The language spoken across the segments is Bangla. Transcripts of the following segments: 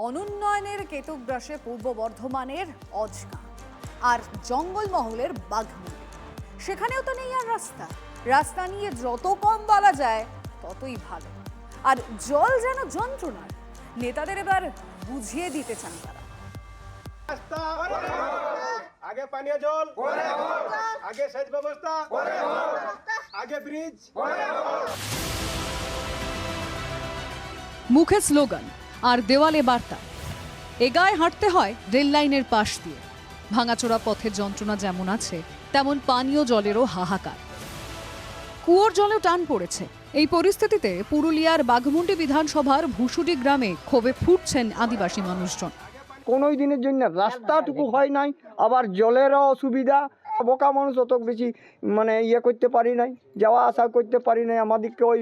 অনুন্নয়নের কেতুগ্রাসে পূর্ব বর্ধমানের অজকা আর জঙ্গলমহলের বাঘমুন্ডি। সেখানেও তো নেই আর রাস্তা। রাস্তা নিয়ে যত কম বলা যায় ততই ভালো। আর জল যেন যন্ত্রণার। নেতাদের এবার বুঝিয়ে দিতে চান তারা। আগে পানীয় জল, আগে সেচ ব্যবস্থা, আগে ব্রিজ। মুখে স্লোগান আর দেওয়ালে বার্তা। এগায় হাঁটতে হয় রেল লাইনের পাশ দিয়ে। ভাঙাচোরা পথের যন্ত্রণা যেমন আছে, তেমন পানীয় জলেরও হাহাকার। কুয়োর জলেও টান পড়েছে। এই পরিস্থিতিতে পুরুলিয়ার বাঘমুন্ডি বিধানসভার ভুসুডি গ্রামে ক্ষোভে ফুটছেন আদিবাসী মানুষজন। কোনো দিনের জন্য রাস্তাটুকু হয় নাই, আবার জলেরও অসুবিধা। বোকা মানুষ অত বেশি ইয়ে করতে পারি নাই, যাওয়া আসা করতে পারি নাই, আমাদেরকে ওই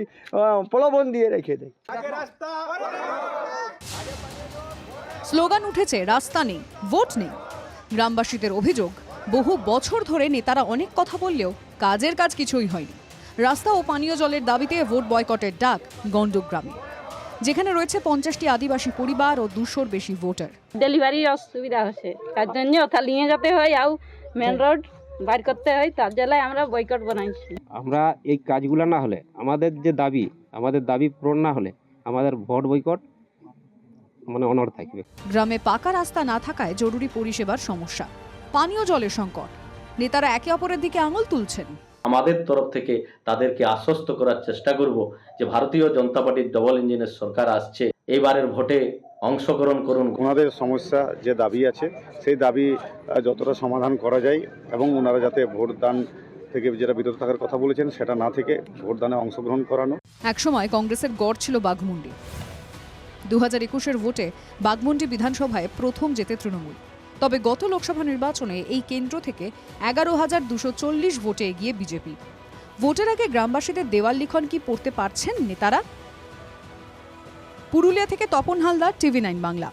প্রলোভন দিয়ে রেখে দেয়। স্লোগান উঠেছে রাস্তা নেই, ভোট নেই। গ্রামবাসীদের অভিযোগ, বহু বছর ধরে নেতারা অনেক কথা বললেও কাজের কাজ কিছুই হয়নি। রাস্তা ও পানীয় জলের দাবিতে ভোট বয়কটের ডাক গন্ডক গ্রামে, যেখানে রয়েছে 50টি আদিবাসী পরিবার ও 200-র বেশি ভোটার। ডেলিভারির অসুবিধা হচ্ছে, তার জন্য ওটা নিয়ে যেতে হয়, আর মেন রোড বাইর করতে হয়, তার জেলায় আমরা বয়কট বানাইছি। আমরা এই কাজগুলো না হলে, আমাদের যে দাবি, আমাদের দাবি পূরণ না হলে আমাদের ভোট বয়কট অনড় থাকবে। গ্রামে পাকা রাস্তা না থাকায় জরুরি পরিষেবার সমস্যা, পানীয় জলের সংকট। নেতারা একে অপরের দিকে আঙুল তুলছেন। আমাদের তরফ থেকে তাদেরকে আশ্বস্ত করার চেষ্টা করব যে ভারতীয় জনতা পার্টির ডবল ইঞ্জিনের সরকার আসছে, এইবারের ভোটে অংশগ্রহণ করুন। ওনাদের সমস্যা যে দাবি আছে সেই দাবি যতটা সমাধান করা যায়, এবং ওনারা যাতে ভোটদান থেকে যেটা বিরত থাকার কথা বলেছেন সেটা না থেকে ভোটদানে অংশগ্রহণ করানো। একসময় কংগ্রেসের গড় ছিল বাঘমুন্ডি। 2021-এর ভোটে বাঘমুন্ডি বিধানসভায় প্রথম জেতে তৃণমূল। তবে গত লোকসভা নির্বাচনে এই কেন্দ্র থেকে 11,240 ভোটে এগিয়ে বিজেপি। ভোটের আগে গ্রামবাসীদের দেওয়াল লিখন কি পড়তে পারছেন নেতারা? পুরুলিয়া থেকে তপন হালদার, TV9 বাংলা।